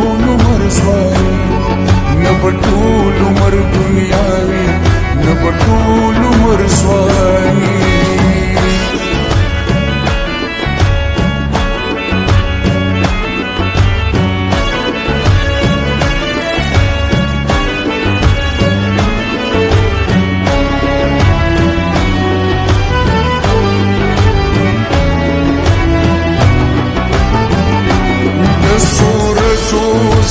بطول عمر زوالي نه بطول عمر دنیاوي نه بطول عمر زوالي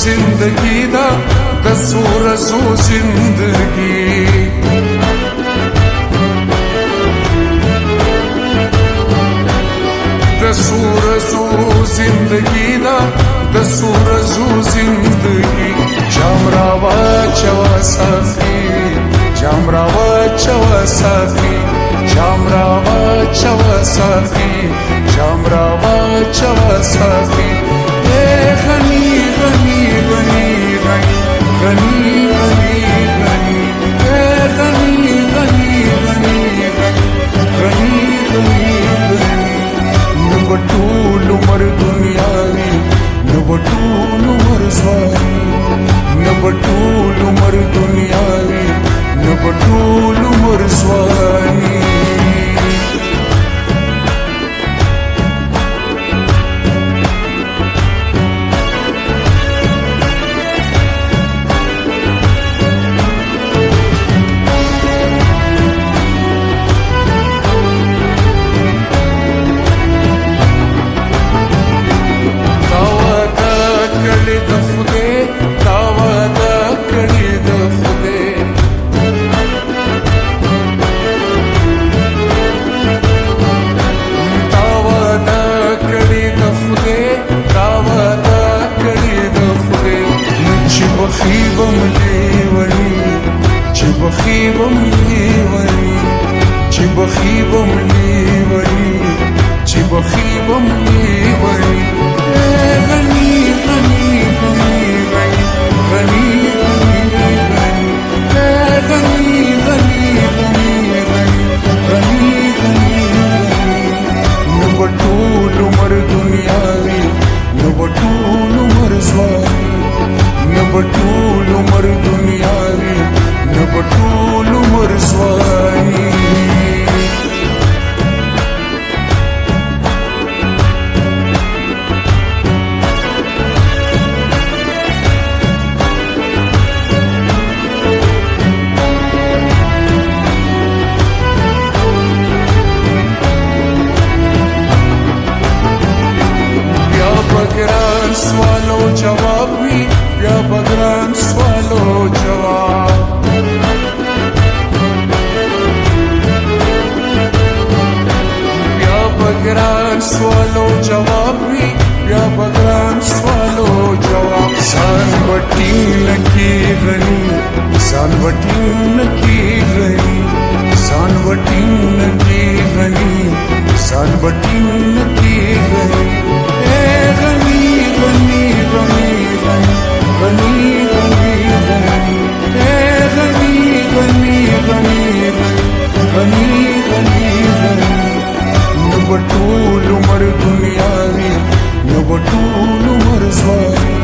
زندگی دا دسور سو زندگی دسور سو زندگی دا دسور سو زندگی جامراوا چوا ساخی جامراوا چوا ساخی جامراوا چوا ساخی جامراوا چوا ساخی غنی غنی غنی غنی غنی غنی غنی غنی غنی غنی غنی غنی نه بطول عمر دنیاوي نه بطول عمر زوالي نه بطول عمر دنیاوي نه بطول عمر زوالي بخيبم ليوني چی بخيبم ليوني چی بخيبم ليوني غني غني غني غني غني غني غني غني غني غني نه بطول عمر دنیاوي نه بطول عمر زوالي نه بطول عمر دنیاوي نه بطول عمر زوالي بیا بگران سوالو جواب وی بیا بگران سوالو جواب بگران سوالو جواب وی بیا بگران سوالو جواب سان وټین کی غنی سان وټین کی غنی سان وټین کی غنی سان وټین کی غنی غنی غنی غنی غنی غنی غنی غنی غنی غنی غنی غنی غنی نه بطول عمر دنیاوي نه بطول عمر زوالي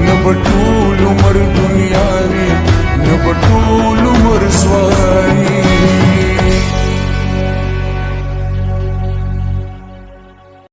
نه بطول عمر دنیاوي نه بطول عمر زوالي